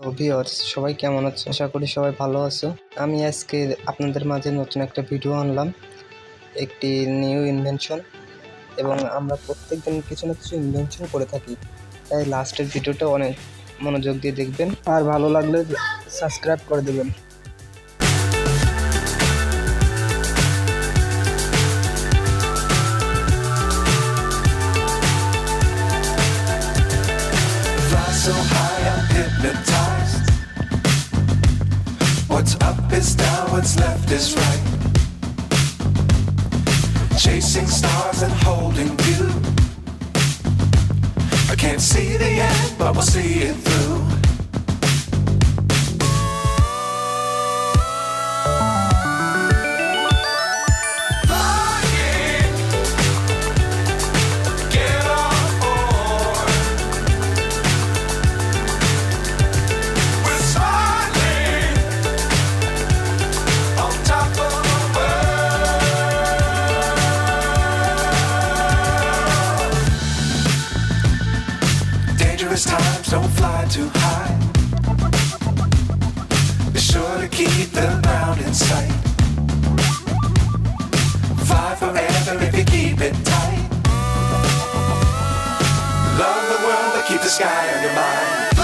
তো ভিউয়ার্স সবাই কেমন আছো? আশা করি সবাই ভালো আছো। আমি আজকে আপনাদের মাঝে নতুন একটা ভিডিও আনলাম, একটি নিউ ইনভেনশন। এবং আমরা প্রত্যেকদিন কিছু না কিছু ইনভেনশন করে থাকি, তাই লাস্টের ভিডিওটা অনেক মনোযোগ দিয়ে দেখবেন, আর ভালো লাগলে সাবস্ক্রাইব করে দেবেন। So high, I'm hypnotized. What's up is down, what's left is right. Chasing stars and holding you. I can't see the end, but we'll see it through. Dangerous times, don't fly too high. Be sure to keep the ground in sight. Fly forever if you keep it tight. Love the world, but keep the sky on your mind.